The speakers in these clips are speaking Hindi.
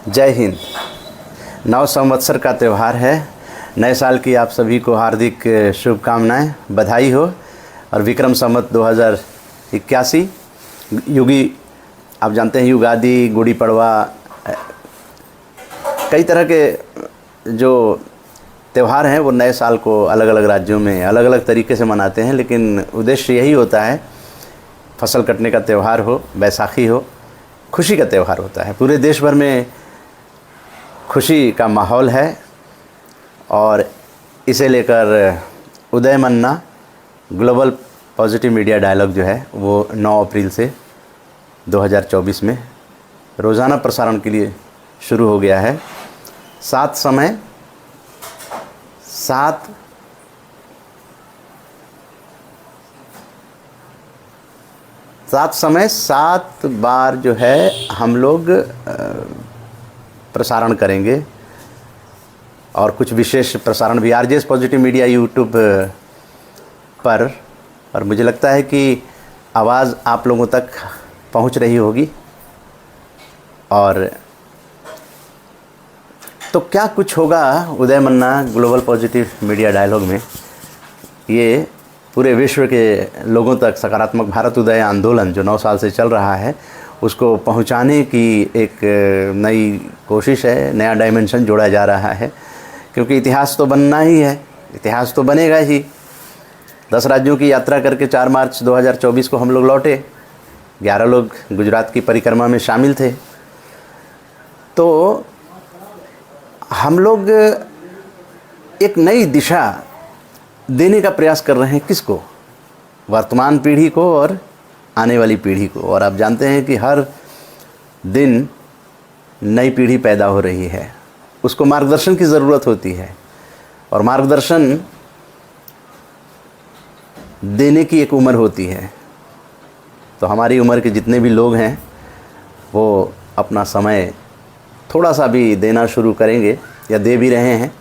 जय हिंद। नव संवत्सर का त्यौहार है। नए साल की आप सभी को हार्दिक शुभकामनाएं, बधाई हो। और विक्रम संवत 2081 युगी, आप जानते हैं युगादि, गुड़ी पड़वा, कई तरह के जो त्यौहार हैं वो नए साल को अलग अलग राज्यों में अलग अलग तरीके से मनाते हैं, लेकिन उद्देश्य यही होता है, फसल कटने का त्यौहार हो, बैसाखी हो, खुशी का त्यौहार होता है। पूरे देश भर में खुशी का माहौल है और इसे लेकर उदय मन्ना ग्लोबल पॉजिटिव मीडिया डायलॉग जो है वो 9 अप्रैल से 2024 में रोज़ाना प्रसारण के लिए शुरू हो गया है। सात समय 7 बार जो है हम लोग प्रसारण करेंगे और कुछ विशेष प्रसारण भी आरजेएस पॉजिटिव मीडिया यूट्यूब पर। और मुझे लगता है कि आवाज़ आप लोगों तक पहुंच रही होगी। और तो क्या कुछ होगा उदय मन्ना ग्लोबल पॉजिटिव मीडिया डायलॉग में, ये पूरे विश्व के लोगों तक सकारात्मक भारत उदय आंदोलन जो 9 साल से चल रहा है उसको पहुंचाने की एक नई कोशिश है, नया डायमेंशन जोड़ा जा रहा है। क्योंकि इतिहास तो बनना ही है, इतिहास तो बनेगा ही। 10 राज्यों की यात्रा करके 4 मार्च 2024 को हम लोग लौटे। 11 लोग गुजरात की परिक्रमा में शामिल थे। तो हम लोग एक नई दिशा देने का प्रयास कर रहे हैं। किसको? वर्तमान पीढ़ी को और आने वाली पीढ़ी को। और आप जानते हैं कि हर दिन नई पीढ़ी पैदा हो रही है, उसको मार्गदर्शन की ज़रूरत होती है। और मार्गदर्शन देने की एक उम्र होती है। तो हमारी उम्र के जितने भी लोग हैं वो अपना समय थोड़ा सा भी देना शुरू करेंगे या दे भी रहे हैं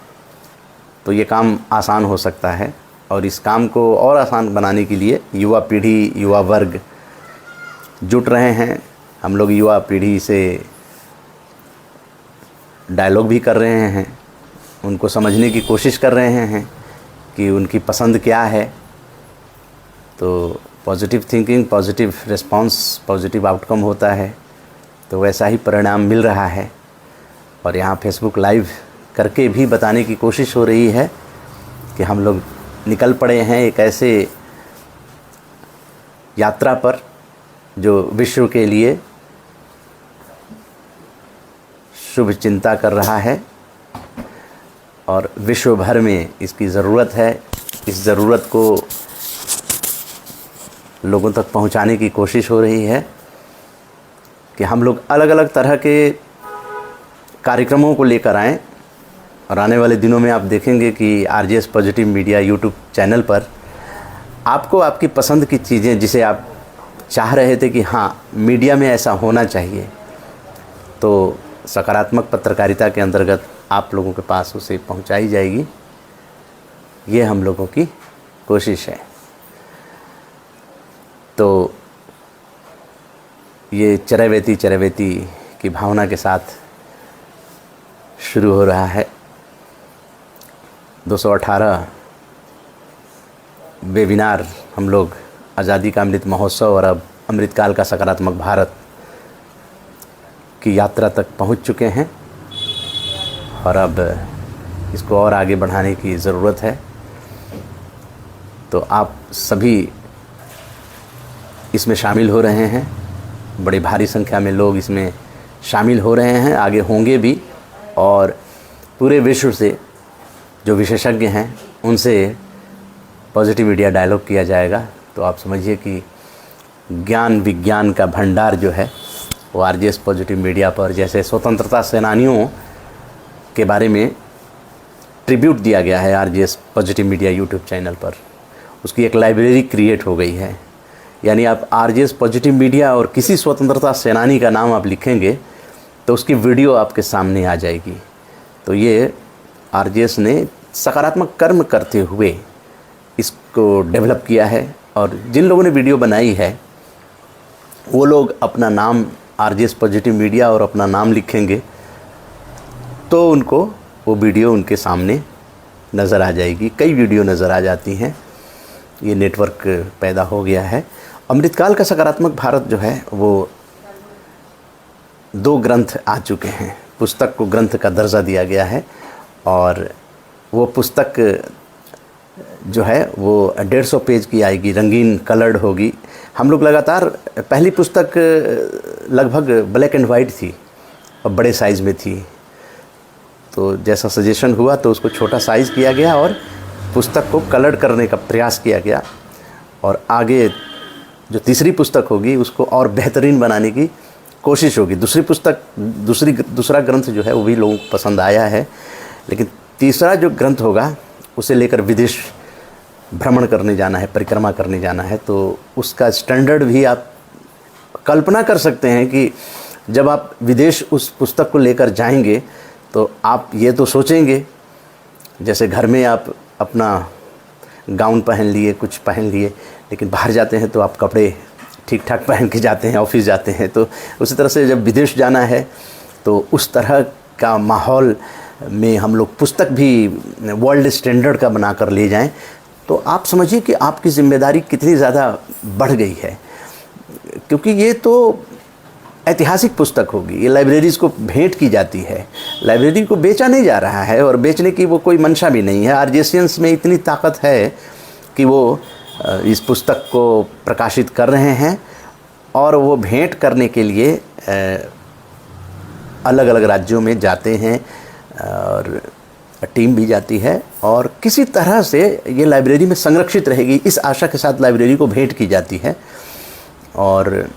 तो ये काम आसान हो सकता है। और इस काम को और आसान बनाने के लिए युवा पीढ़ी, युवा वर्ग जुट रहे हैं। हम लोग युवा पीढ़ी से डायलॉग भी कर रहे हैं, उनको समझने की कोशिश कर रहे हैं कि उनकी पसंद क्या है। तो positive thinking, positive response, positive outcome होता है। तो वैसा ही परिणाम मिल रहा है। और यहाँ फेसबुक लाइव करके भी बताने की कोशिश हो रही है कि हम लोग निकल पड़े हैं एक ऐसे यात्रा पर जो विश्व के लिए शुभ चिंता कर रहा है। और विश्व भर में इसकी ज़रूरत है। इस ज़रूरत को लोगों तक पहुंचाने की कोशिश हो रही है कि हम लोग अलग अलग तरह के कार्यक्रमों को लेकर आएँ। और आने वाले दिनों में आप देखेंगे कि RJS positive media YouTube channel पर आपको आपकी पसंद की चीज़ें, जिसे आप चाह रहे थे कि हाँ मीडिया में ऐसा होना चाहिए, तो सकारात्मक पत्रकारिता के अंतर्गत आप लोगों के पास उसे पहुंचाई जाएगी। ये हम लोगों की कोशिश है। तो ये चरैवेती की भावना के साथ शुरू हो रहा है 218 वेबिनार। हम लोग आज़ादी का अमृत महोत्सव और अब अमृतकाल का सकारात्मक भारत की यात्रा तक पहुंच चुके हैं। और अब इसको और आगे बढ़ाने की ज़रूरत है। तो आप सभी इसमें शामिल हो रहे हैं। बड़ी भारी संख्या में लोग इसमें शामिल हो रहे हैं, आगे होंगे भी। और पूरे विश्व से जो विशेषज्ञ हैं उनसे पॉजिटिव मीडिया डायलॉग किया जाएगा। तो आप समझिए कि ज्ञान विज्ञान का भंडार जो है वो आरजेएस पॉजिटिव मीडिया पर, जैसे स्वतंत्रता सेनानियों के बारे में ट्रिब्यूट दिया गया है RJS positive media YouTube channel पर, उसकी एक लाइब्रेरी क्रिएट हो गई है। यानी आप आरजेएस पॉजिटिव मीडिया और किसी स्वतंत्रता सेनानी का नाम आप लिखेंगे तो उसकी वीडियो आपके सामने आ जाएगी। तो ये आरजेएस ने सकारात्मक कर्म करते हुए इसको डेवलप किया है। और जिन लोगों ने वीडियो बनाई है वो लोग अपना नाम आरजेएस पॉजिटिव मीडिया और अपना नाम लिखेंगे तो उनको वो वीडियो उनके सामने नज़र आ जाएगी। कई वीडियो नज़र आ जाती हैं। ये नेटवर्क पैदा हो गया है। अमृतकाल का सकारात्मक भारत जो है वो 2 ग्रंथ आ चुके हैं। पुस्तक को ग्रंथ का दर्जा दिया गया है और वो पुस्तक जो है वो 150 पेज की आएगी, रंगीन कलर्ड होगी। हम लोग लगातार, पहली पुस्तक लगभग ब्लैक एंड वाइट थी और बड़े साइज़ में थी, तो जैसा सजेशन हुआ तो उसको छोटा साइज़ किया गया और पुस्तक को कलर्ड करने का प्रयास किया गया। और आगे जो तीसरी पुस्तक होगी उसको और बेहतरीन बनाने की कोशिश होगी। दूसरा ग्रंथ जो है वो भी लोगों को पसंद आया है, लेकिन तीसरा जो ग्रंथ होगा उसे लेकर विदेश भ्रमण करने जाना है, परिक्रमा करने जाना है। तो उसका स्टैंडर्ड भी आप कल्पना कर सकते हैं कि जब आप विदेश उस पुस्तक को लेकर जाएंगे तो आप ये तो सोचेंगे, जैसे घर में आप अपना गाउन पहन लिए, कुछ पहन लिए, लेकिन बाहर जाते हैं तो आप कपड़े ठीक ठाक पहन के जाते हैं, ऑफिस जाते हैं। तो उसी तरह से जब विदेश जाना है तो उस तरह का माहौल में हम लोग पुस्तक भी वर्ल्ड स्टैंडर्ड का बना कर ले जाएं, तो आप समझिए कि आपकी ज़िम्मेदारी कितनी ज़्यादा बढ़ गई है। क्योंकि ये तो ऐतिहासिक पुस्तक होगी, ये लाइब्रेरीज़ को भेंट की जाती है, लाइब्रेरी को बेचा नहीं जा रहा है और बेचने की वो कोई मंशा भी नहीं है। आरजेसियंस में इतनी ताकत है कि वो इस पुस्तक को प्रकाशित कर रहे हैं और वो भेंट करने के लिए अलग अलग राज्यों में जाते हैं और टीम भी जाती है और किसी तरह से ये लाइब्रेरी में संरक्षित रहेगी, इस आशा के साथ लाइब्रेरी को भेंट की जाती है। और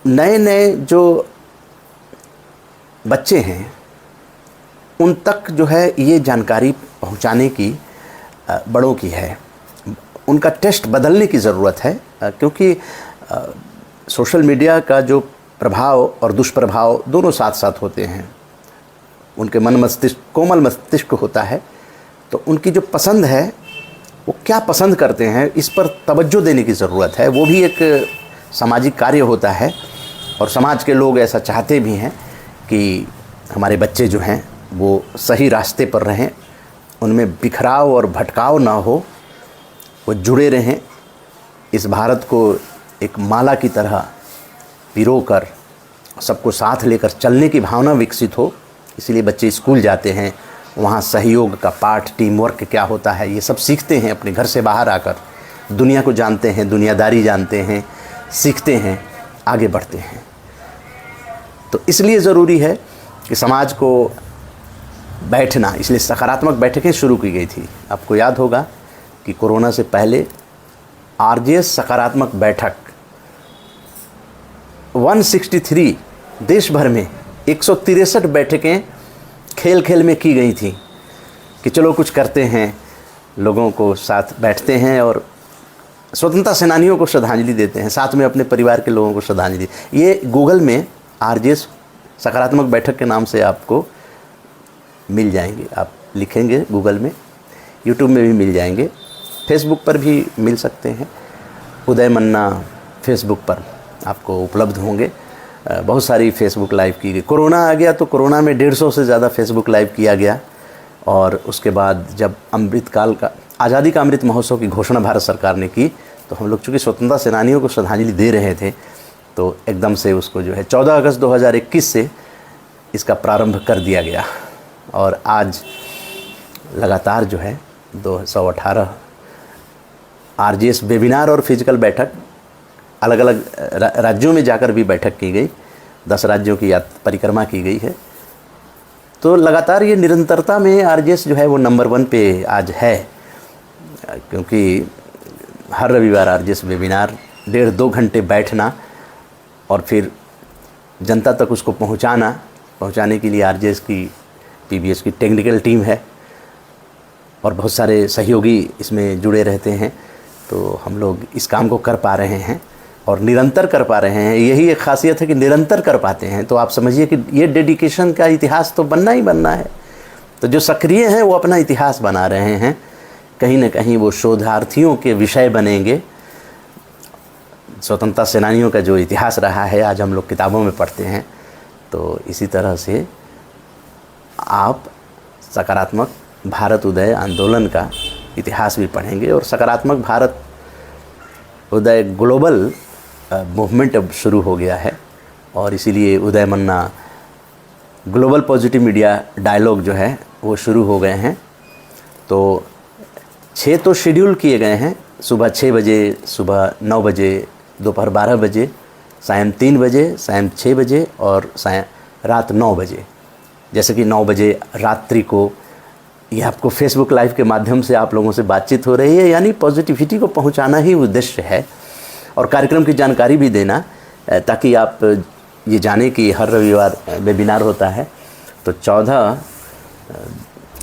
नए नए जो बच्चे हैं उन तक जो है ये जानकारी पहुंचाने की बड़ों की है। उनका टेस्ट बदलने की ज़रूरत है, क्योंकि सोशल मीडिया का जो प्रभाव और दुष्प्रभाव दोनों साथ साथ होते हैं। उनके मन मस्तिष्क, कोमल मस्तिष्क होता है, तो उनकी जो पसंद है वो क्या पसंद करते हैं इस पर तवज्जो देने की ज़रूरत है। वो भी एक सामाजिक कार्य होता है और समाज के लोग ऐसा चाहते भी हैं कि हमारे बच्चे जो हैं वो सही रास्ते पर रहें, उनमें बिखराव और भटकाव ना हो, वो जुड़े रहें, इस भारत को एक माला की तरह पिरोकर सबको साथ लेकर चलने की भावना विकसित हो। इसीलिए बच्चे स्कूल जाते हैं, वहाँ सहयोग का पाठ, टीम वर्क क्या होता है, ये सब सीखते हैं। अपने घर से बाहर आकर दुनिया को जानते हैं, दुनियादारी जानते हैं, सीखते हैं, आगे बढ़ते हैं। तो इसलिए ज़रूरी है कि समाज को बैठना, इसलिए सकारात्मक बैठकें शुरू की गई थी। आपको याद होगा कि कोरोना से पहले आरजेएस सकारात्मक बैठक 163 देश भर में 163 बैठकें खेल खेल में की गई थी कि चलो कुछ करते हैं, लोगों को साथ बैठते हैं और स्वतंत्रता सेनानियों को श्रद्धांजलि देते हैं, साथ में अपने परिवार के लोगों को श्रद्धांजलि। ये गूगल में आरजेएस सकारात्मक बैठक के नाम से आपको मिल जाएंगे। आप लिखेंगे गूगल में, यूट्यूब में भी मिल जाएंगे, फेसबुक पर भी मिल सकते हैं। उदय मन्ना फेसबुक पर आपको उपलब्ध होंगे। बहुत सारी फेसबुक लाइव की गई। कोरोना आ गया तो कोरोना में 150 से ज़्यादा फेसबुक लाइव किया गया। और उसके बाद जब अमृतकाल का, आज़ादी का अमृत महोत्सव की घोषणा भारत सरकार ने की, तो हम लोग चूँकि स्वतंत्रता सेनानियों को श्रद्धांजलि दे रहे थे, तो एकदम से उसको जो है 14 अगस्त 2021 से इसका प्रारंभ कर दिया गया। और आज लगातार जो है 218 आरजेएस वेबिनार और फिजिकल बैठक अलग अलग राज्यों में जाकर भी बैठक की गई। 10 राज्यों की परिक्रमा की गई है। तो लगातार ये निरंतरता में आरजेएस जो है वो नंबर 1 पे आज है, क्योंकि हर रविवार आरजेएस वेबिनार 1.5-2 घंटे बैठना और फिर जनता तक उसको पहुंचाने के लिए आरजेएस की, पीबीएस की टेक्निकल टीम है और बहुत सारे सहयोगी इसमें जुड़े रहते हैं। तो हम लोग इस काम को कर पा रहे हैं और निरंतर कर पा रहे हैं। यही एक ख़ासियत है कि निरंतर कर पाते हैं। तो आप समझिए कि ये डेडिकेशन का इतिहास तो बनना ही बनना है। तो जो सक्रिय हैं वो अपना इतिहास बना रहे हैं, कहीं ना कहीं वो शोधार्थियों के विषय बनेंगे। स्वतंत्रता सेनानियों का जो इतिहास रहा है आज हम लोग किताबों में पढ़ते हैं, तो इसी तरह से आप सकारात्मक भारत उदय आंदोलन का इतिहास भी पढ़ेंगे। और सकारात्मक भारत उदय ग्लोबल मूवमेंट अब शुरू हो गया है, और इसीलिए उदय मन्ना ग्लोबल पॉजिटिव मीडिया डायलॉग जो है वो शुरू हो गए हैं। तो 6 तो शेड्यूल किए गए हैं, सुबह 6 बजे, सुबह 9 बजे, दोपहर 12 बजे, सायं 3 बजे, सायं 6 बजे और रात 9 बजे। जैसे कि 9 बजे रात्रि को ये आपको फेसबुक लाइव के माध्यम से आप लोगों से बातचीत हो रही है, यानी पॉजिटिविटी को पहुंचाना ही उद्देश्य है, और कार्यक्रम की जानकारी भी देना, ताकि आप ये जाने कि हर रविवार वेबिनार होता है। तो 14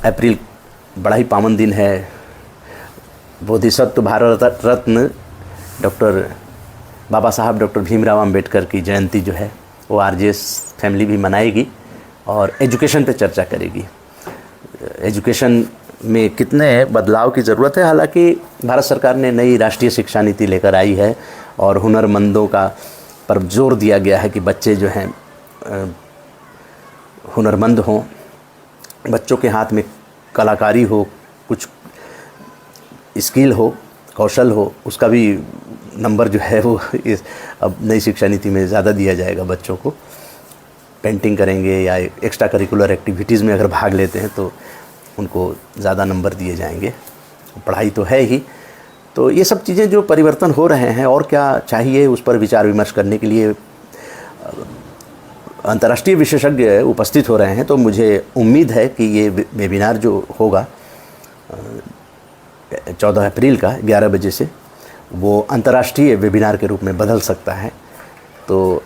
अप्रैल बड़ा ही पावन दिन है। बोधिसत्व भारत रत्न डॉक्टर बाबा साहब डॉक्टर भीमराव अंबेडकर की जयंती जो है वो आरजेएस फैमिली भी मनाएगी और एजुकेशन पे चर्चा करेगी। एजुकेशन में कितने बदलाव की ज़रूरत है। हालांकि भारत सरकार ने नई राष्ट्रीय शिक्षा नीति लेकर आई है और हुनरमंदों का पर जोर दिया गया है कि बच्चे जो हैं हुनरमंद हों, बच्चों के हाथ में कलाकारी हो, कुछ स्किल हो, कौशल हो, उसका भी नंबर जो है वो इस अब नई शिक्षा नीति में ज़्यादा दिया जाएगा। बच्चों को पेंटिंग करेंगे या एक्स्ट्रा करिकुलर एक्टिविटीज़ में अगर भाग लेते हैं तो उनको ज़्यादा नंबर दिए जाएंगे। पढ़ाई तो है ही। तो ये सब चीज़ें जो परिवर्तन हो रहे हैं, और क्या चाहिए उस पर विचार विमर्श करने के लिए अंतर्राष्ट्रीय विशेषज्ञ उपस्थित हो रहे हैं। तो मुझे उम्मीद है कि ये वेबिनार जो होगा 14 अप्रैल का 11 बजे से, वो अंतर्राष्ट्रीय वेबिनार के रूप में बदल सकता है। तो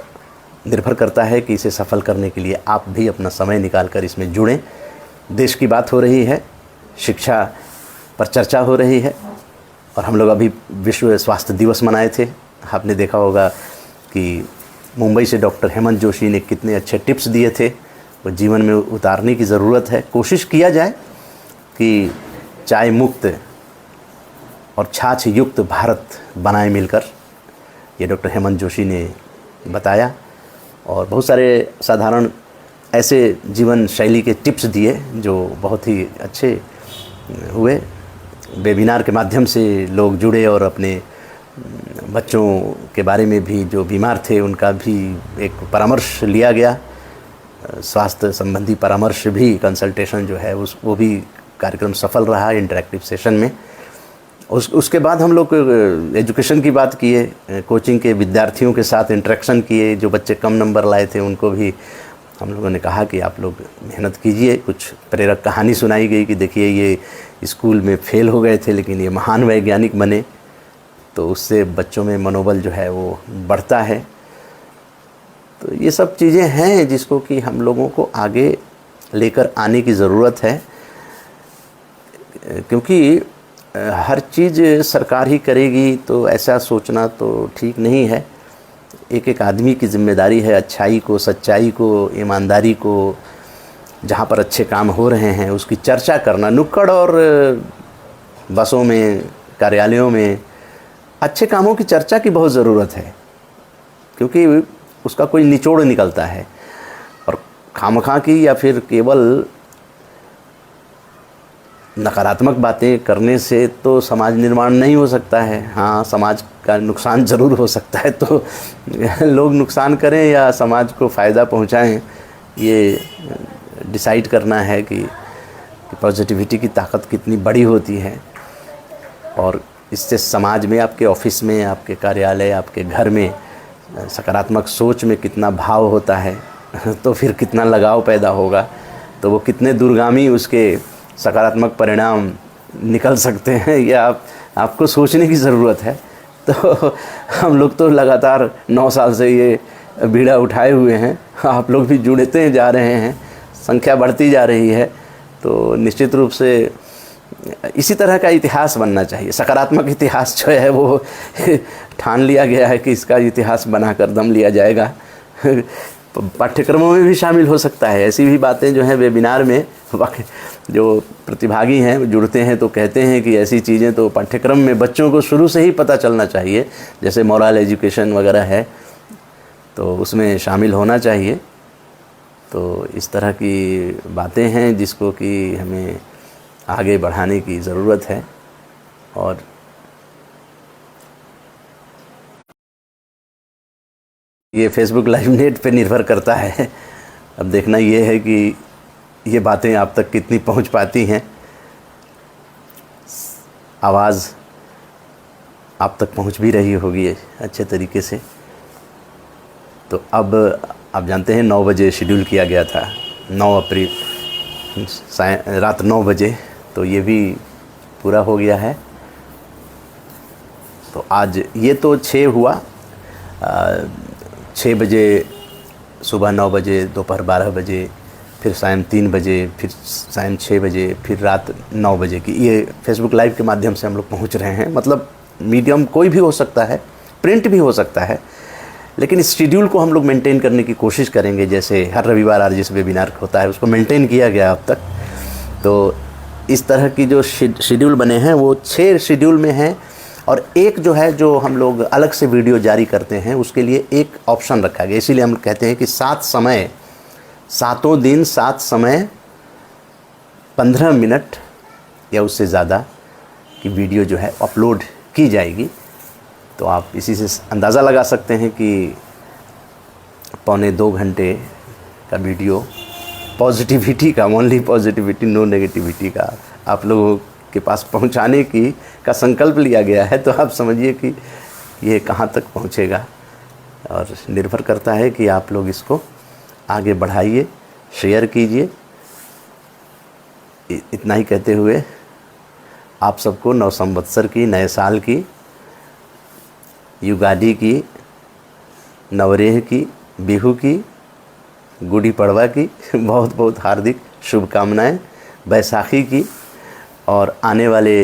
निर्भर करता है कि इसे सफल करने के लिए आप भी अपना समय निकाल कर इसमें जुड़ें। देश की बात हो रही है, शिक्षा पर चर्चा हो रही है, और हम लोग अभी विश्व स्वास्थ्य दिवस मनाए थे। आपने देखा होगा कि मुंबई से डॉक्टर हेमंत जोशी ने कितने अच्छे टिप्स दिए थे, वो जीवन में उतारने की ज़रूरत है। कोशिश किया जाए कि चाय मुक्त और छाछ युक्त भारत बनाए मिलकर, ये डॉक्टर हेमंत जोशी ने बताया। और बहुत सारे साधारण ऐसे जीवन शैली के टिप्स दिए जो बहुत ही अच्छे हुए। वेबिनार के माध्यम से लोग जुड़े और अपने बच्चों के बारे में भी, जो बीमार थे उनका भी एक परामर्श लिया गया, स्वास्थ्य संबंधी परामर्श भी, कंसल्टेशन जो है वो भी कार्यक्रम सफल रहा इंटरैक्टिव सेशन में। उसके बाद हम लोग एजुकेशन की बात किए, कोचिंग के विद्यार्थियों के साथ इंटरेक्शन किए। जो बच्चे कम नंबर लाए थे उनको भी हम लोगों ने कहा कि आप लोग मेहनत कीजिए। कुछ प्रेरक कहानी सुनाई गई कि देखिए ये स्कूल में फेल हो गए थे लेकिन ये महान वैज्ञानिक बने, तो उससे बच्चों में मनोबल जो है वो बढ़ता है। तो ये सब चीज़ें हैं जिसको कि हम लोगों को आगे लेकर आने की ज़रूरत है, क्योंकि हर चीज़ सरकार ही करेगी तो ऐसा सोचना तो ठीक नहीं है। एक एक आदमी की जिम्मेदारी है अच्छाई को, सच्चाई को, ईमानदारी को, जहाँ पर अच्छे काम हो रहे हैं उसकी चर्चा करना। नुक्कड़ और बसों में, कार्यालयों में अच्छे कामों की चर्चा की बहुत ज़रूरत है, क्योंकि उसका कोई निचोड़ निकलता है। और खामखा की या फिर केवल नकारात्मक बातें करने से तो समाज निर्माण नहीं हो सकता है। हाँ, समाज का नुकसान ज़रूर हो सकता है, तो लोग नुकसान करें या समाज को फ़ायदा पहुँचाएं, ये डिसाइड करना है कि पॉजिटिविटी की ताकत कितनी बड़ी होती है। और इससे समाज में, आपके ऑफिस में, आपके कार्यालय, आपके घर में सकारात्मक सोच में कितना भाव होता है, तो फिर कितना लगाव पैदा होगा, तो वो कितने दूरगामी उसके सकारात्मक परिणाम निकल सकते हैं, ये आपको सोचने की ज़रूरत है। तो हम लोग तो लगातार 9 साल से ये बीड़ा उठाए हुए हैं, आप लोग भी जुड़ते जा रहे हैं, संख्या बढ़ती जा रही है। तो निश्चित रूप से इसी तरह का इतिहास बनना चाहिए। सकारात्मक इतिहास जो है वो ठान लिया गया है कि इसका इतिहास बनाकर दम लिया जाएगा। पाठ्यक्रमों में भी शामिल हो सकता है। ऐसी भी बातें जो हैं वेबिनार में, जो प्रतिभागी हैं जुड़ते हैं तो कहते हैं कि ऐसी चीज़ें तो पाठ्यक्रम में बच्चों को शुरू से ही पता चलना चाहिए, जैसे मॉरल एजुकेशन वगैरह है तो उसमें शामिल होना चाहिए। तो इस तरह की बातें हैं जिसको कि हमें आगे बढ़ाने की ज़रूरत है। और ये फेसबुक लाइव नेट पे निर्भर करता है। अब देखना ये है कि ये बातें आप तक कितनी पहुंच पाती हैं, आवाज़ आप तक पहुंच भी रही होगी अच्छे तरीके से। तो अब आप जानते हैं 9 बजे शेड्यूल किया गया था, 9 अप्रैल रात 9 बजे, तो ये भी पूरा हो गया है। तो आज ये तो 6 हुआ, 6 बजे, सुबह 9 बजे, दोपहर 12 बजे, फिर सायं 3 बजे, फिर सायं 6 बजे, फिर रात 9 बजे की ये फेसबुक लाइव के माध्यम से हम लोग पहुंच रहे हैं। मतलब मीडियम कोई भी हो सकता है, प्रिंट भी हो सकता है, लेकिन इस शेड्यूल को हम लोग मेंटेन करने की कोशिश करेंगे। जैसे हर रविवार आरजेएस वेबिनार होता है, उसको मेंटेन किया गया अब तक। तो इस तरह की जो शेड्यूल बने हैं वो 6 शेड्यूल में हैं, और एक जो है जो हम लोग अलग से वीडियो जारी करते हैं उसके लिए एक ऑप्शन रखा गया। इसीलिए हम कहते हैं कि 7 समय, 7 दिन 7 समय 15 मिनट या उससे ज़्यादा की वीडियो जो है अपलोड की जाएगी। तो आप इसी से अंदाज़ा लगा सकते हैं कि पौने 2 घंटे का वीडियो पॉजिटिविटी का, ओनली पॉजिटिविटी, नो नेगेटिविटी का आप लोगों के पास पहुंचाने का संकल्प लिया गया है। तो आप समझिए कि ये कहाँ तक पहुंचेगा, और निर्भर करता है कि आप लोग इसको आगे बढ़ाइए, शेयर कीजिए। इतना ही कहते हुए आप सबको नव संवत्सर की, नए साल की, युगादि की, नवरेह की, बिहू की, गुड़ी पड़वा की बहुत बहुत हार्दिक शुभकामनाएं, बैसाखी की और आने वाले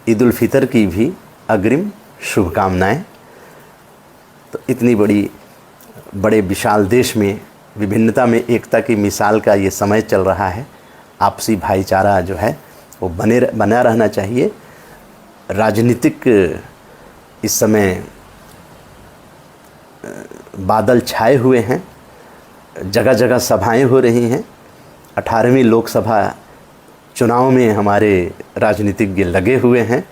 ईद उल फितर की भी अग्रिम शुभकामनाएं। तो इतनी बड़े विशाल देश में विभिन्नता में एकता की मिसाल का ये समय चल रहा है। आपसी भाईचारा जो है वो बना रहना चाहिए। राजनीतिक इस समय बादल छाए हुए हैं, जगह जगह सभाएं हो रही हैं। 18वीं लोकसभा चुनाव में हमारे राजनीतिज्ञ लगे हुए हैं,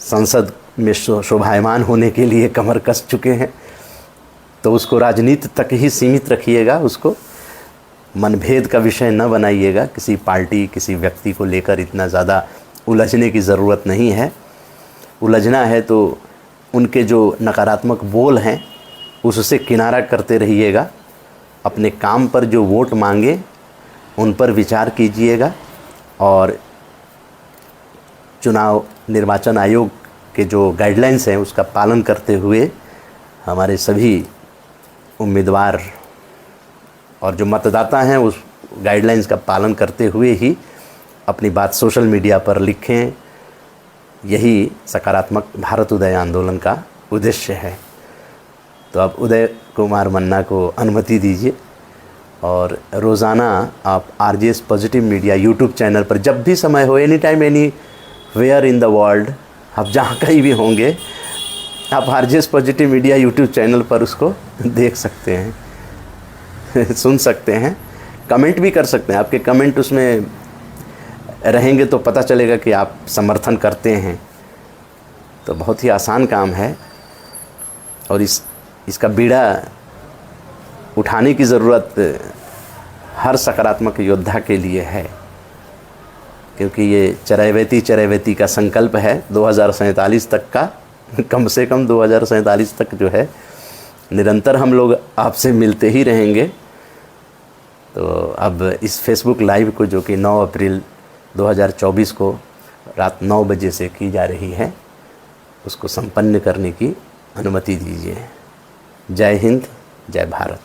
संसद में शोभायमान होने के लिए कमर कस चुके हैं। तो उसको राजनीति तक ही सीमित रखिएगा, उसको मनभेद का विषय न बनाइएगा। किसी पार्टी, किसी व्यक्ति को लेकर इतना ज़्यादा उलझने की ज़रूरत नहीं है। उलझना है तो उनके जो नकारात्मक बोल हैं उससे किनारा करते रहिएगा। अपने काम पर जो वोट मांगे उन पर विचार कीजिएगा, और चुनाव निर्वाचन आयोग के जो गाइडलाइंस हैं उसका पालन करते हुए हमारे सभी उम्मीदवार और जो मतदाता हैं उस गाइडलाइंस का पालन करते हुए ही अपनी बात सोशल मीडिया पर लिखें। यही सकारात्मक भारत उदय आंदोलन का उद्देश्य है। तो अब उदय कुमार मन्ना को अनुमति दीजिए, और रोज़ाना आप RJS positive media YouTube channel पर जब भी समय हो, any time, anywhere in the world, आप जहाँ कहीं भी होंगे, आप RJS positive media YouTube channel पर उसको देख सकते हैं सुन सकते हैं, कमेंट भी कर सकते हैं। आपके कमेंट उसमें रहेंगे तो पता चलेगा कि आप समर्थन करते हैं। तो बहुत ही आसान काम है, और इसका बीड़ा उठाने की ज़रूरत हर सकारात्मक योद्धा के लिए है, क्योंकि ये चरैवेती का संकल्प है 2047 तक का। कम से कम 2047 तक जो है निरंतर हम लोग आपसे मिलते ही रहेंगे। तो अब इस फेसबुक लाइव को, जो कि 9 अप्रैल 2024 को रात 9 बजे से की जा रही है, उसको संपन्न करने की अनुमति दीजिए। जय हिंद, जय भारत।